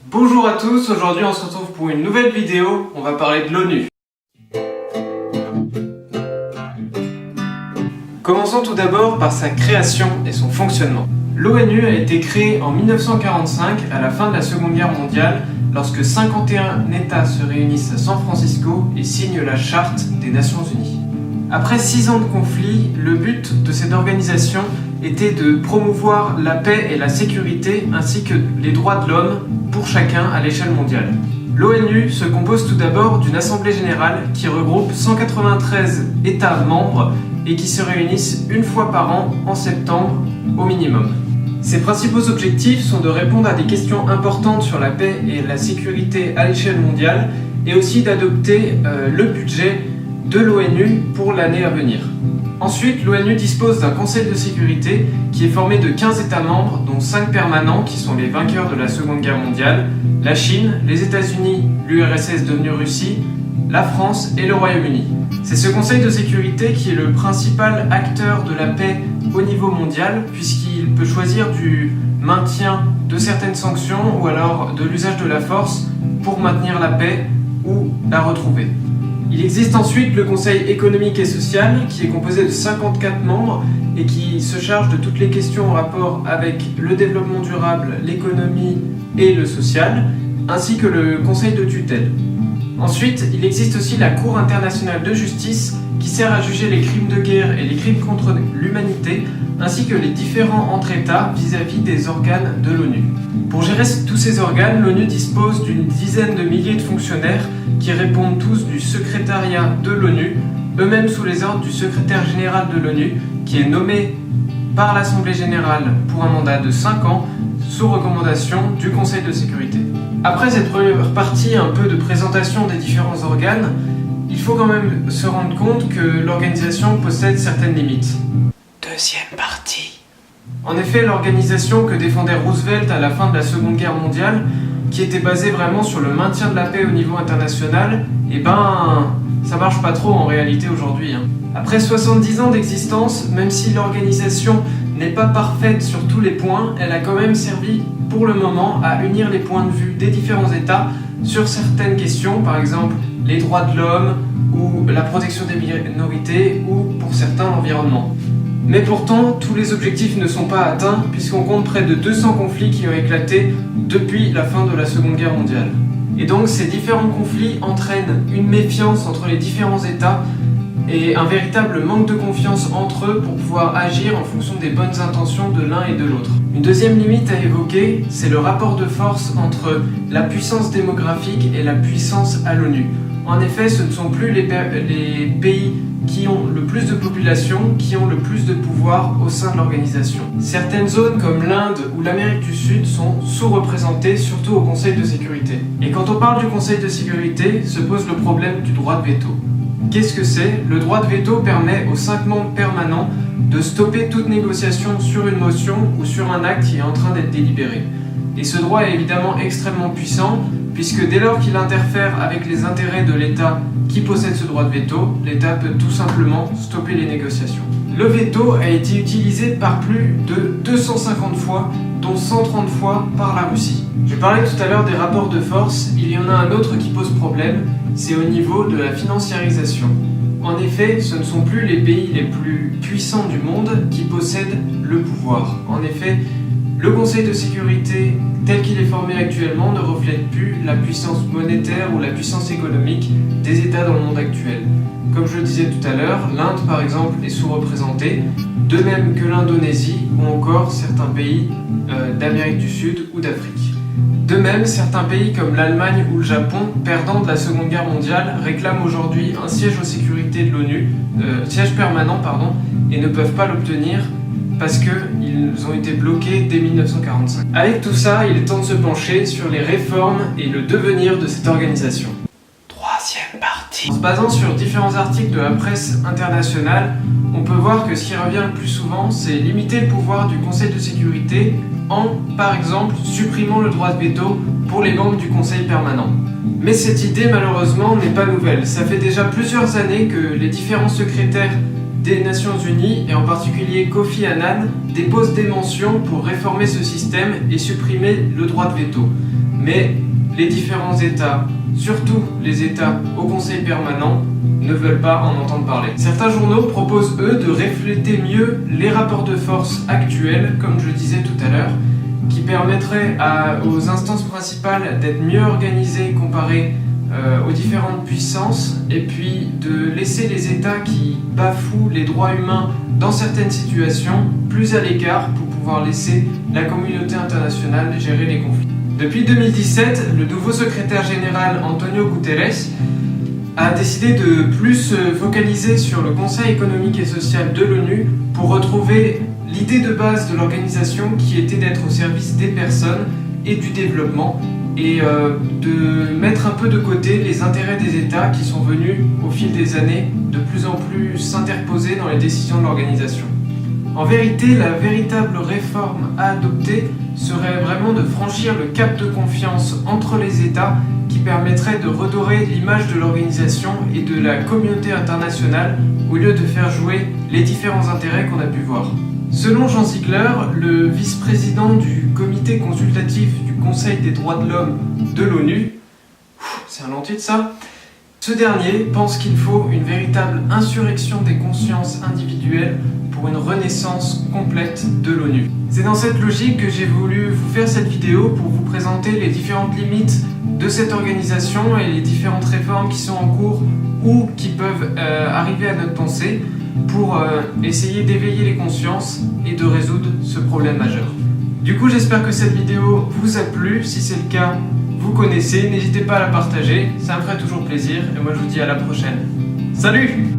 Bonjour à tous, aujourd'hui on se retrouve pour une nouvelle vidéo, on va parler de l'ONU. Commençons tout d'abord par sa création et son fonctionnement. L'ONU a été créée en 1945 à la fin de la Seconde Guerre mondiale lorsque 51 États se réunissent à San Francisco et signent la Charte des Nations Unies. Après 6 ans de conflit, le but de cette organisation était de promouvoir la paix et la sécurité ainsi que les droits de l'homme pour chacun à l'échelle mondiale. L'ONU se compose tout d'abord d'une assemblée générale qui regroupe 193 États membres et qui se réunissent une fois par an en septembre au minimum. Ses principaux objectifs sont de répondre à des questions importantes sur la paix et la sécurité à l'échelle mondiale et aussi d'adopter le budget de l'ONU pour l'année à venir. Ensuite, l'ONU dispose d'un conseil de sécurité qui est formé de 15 États membres, dont 5 permanents qui sont les vainqueurs de la Seconde Guerre mondiale, la Chine, les États-Unis, l'URSS devenue Russie, la France et le Royaume-Uni. C'est ce conseil de sécurité qui est le principal acteur de la paix au niveau mondial, puisqu'il peut choisir du maintien de certaines sanctions ou alors de l'usage de la force pour maintenir la paix ou la retrouver. Il existe ensuite le Conseil économique et social qui est composé de 54 membres et qui se charge de toutes les questions en rapport avec le développement durable, l'économie et le social, ainsi que le Conseil de tutelle. Ensuite, il existe aussi la Cour internationale de justice qui sert à juger les crimes de guerre et les crimes contre l'humanité, ainsi que les différends entre États vis-à-vis des organes de l'ONU. Pour gérer tous ces organes, l'ONU dispose d'une dizaine de milliers de fonctionnaires qui répondent tous du secrétariat de l'ONU, eux-mêmes sous les ordres du secrétaire général de l'ONU, qui est nommé par l'Assemblée générale pour un mandat de 5 ans, sous recommandation du Conseil de sécurité. Après cette première partie un peu de présentation des différents organes, il faut quand même se rendre compte que l'organisation possède certaines limites. Deuxième partie. En effet, l'organisation que défendait Roosevelt à la fin de la Seconde Guerre mondiale, qui était basée vraiment sur le maintien de la paix au niveau international, ça marche pas trop en réalité aujourd'hui. Après 70 ans d'existence, même si l'organisation n'est pas parfaite sur tous les points, elle a quand même servi pour le moment à unir les points de vue des différents États sur certaines questions, par exemple les droits de l'homme ou la protection des minorités ou pour certains l'environnement. Mais pourtant, tous les objectifs ne sont pas atteints puisqu'on compte près de 200 conflits qui ont éclaté depuis la fin de la Seconde Guerre mondiale. Et donc ces différents conflits entraînent une méfiance entre les différents États et un véritable manque de confiance entre eux pour pouvoir agir en fonction des bonnes intentions de l'un et de l'autre. Une deuxième limite à évoquer, c'est le rapport de force entre la puissance démographique et la puissance à l'ONU. En effet, ce ne sont plus les pays qui ont le plus de population, qui ont le plus de pouvoir au sein de l'organisation. Certaines zones comme l'Inde ou l'Amérique du Sud sont sous-représentées, surtout au Conseil de sécurité. Et quand on parle du Conseil de sécurité, se pose le problème du droit de veto. Qu'est-ce que c'est ? Le droit de veto permet aux 5 membres permanents de stopper toute négociation sur une motion ou sur un acte qui est en train d'être délibéré. Et ce droit est évidemment extrêmement puissant, puisque dès lors qu'il interfère avec les intérêts de l'État qui possède ce droit de veto, l'État peut tout simplement stopper les négociations. Le veto a été utilisé par plus de 250 fois, dont 130 fois par la Russie. J'ai parlé tout à l'heure des rapports de force, il y en a un autre qui pose problème, c'est au niveau de la financiarisation. En effet, ce ne sont plus les pays les plus puissants du monde qui possèdent le pouvoir. En effet, le Conseil de sécurité tel qu'il est formé actuellement ne reflète plus la puissance monétaire ou la puissance économique des États dans le monde actuel. Comme je le disais tout à l'heure, l'Inde par exemple est sous-représentée, de même que l'Indonésie ou encore certains pays d'Amérique du Sud ou d'Afrique. De même, certains pays comme l'Allemagne ou le Japon, perdants de la Seconde Guerre mondiale, réclament aujourd'hui un siège aux sécurités de l'ONU, siège permanent et ne peuvent pas l'obtenir parce qu'ils ont été bloqués dès 1945. Avec tout ça, il est temps de se pencher sur les réformes et le devenir de cette organisation. Troisième partie. En se basant sur différents articles de la presse internationale, on peut voir que ce qui revient le plus souvent, c'est limiter le pouvoir du Conseil de sécurité en, par exemple, supprimant le droit de veto pour les membres du Conseil permanent. Mais cette idée, malheureusement, n'est pas nouvelle. Ça fait déjà plusieurs années que les différents secrétaires des Nations Unies, et en particulier Kofi Annan, déposent des mentions pour réformer ce système et supprimer le droit de veto. mais les différents États, surtout les États au Conseil permanent, ne veulent pas en entendre parler. Certains journaux proposent, eux, de refléter mieux les rapports de force actuels, comme je le disais tout à l'heure, qui permettraient aux instances principales d'être mieux organisées comparées aux différentes puissances, et puis de laisser les États qui bafouent les droits humains dans certaines situations plus à l'écart pour pouvoir laisser la communauté internationale gérer les conflits. Depuis 2017, le nouveau secrétaire général Antonio Guterres a décidé de plus se focaliser sur le Conseil économique et social de l'ONU pour retrouver l'idée de base de l'organisation qui était d'être au service des personnes et du développement et de mettre un peu de côté les intérêts des États qui sont venus au fil des années de plus en plus s'interposer dans les décisions de l'organisation. En vérité, la véritable réforme à adopter serait vraiment de franchir le cap de confiance entre les États qui permettrait de redorer l'image de l'organisation et de la communauté internationale au lieu de faire jouer les différents intérêts qu'on a pu voir. Selon Jean Ziegler, le vice-président du comité consultatif du Conseil des droits de l'homme de l'ONU, c'est un long titre ça, ce dernier pense qu'il faut une véritable insurrection des consciences individuelles pour une renaissance complète de l'ONU. C'est dans cette logique que j'ai voulu vous faire cette vidéo pour vous présenter les différentes limites de cette organisation et les différentes réformes qui sont en cours ou qui peuvent arriver à notre pensée pour essayer d'éveiller les consciences et de résoudre ce problème majeur. Du coup, j'espère que cette vidéo vous a plu. Si c'est le cas, vous connaissez, n'hésitez pas à la partager, ça me ferait toujours plaisir et moi je vous dis à la prochaine. Salut!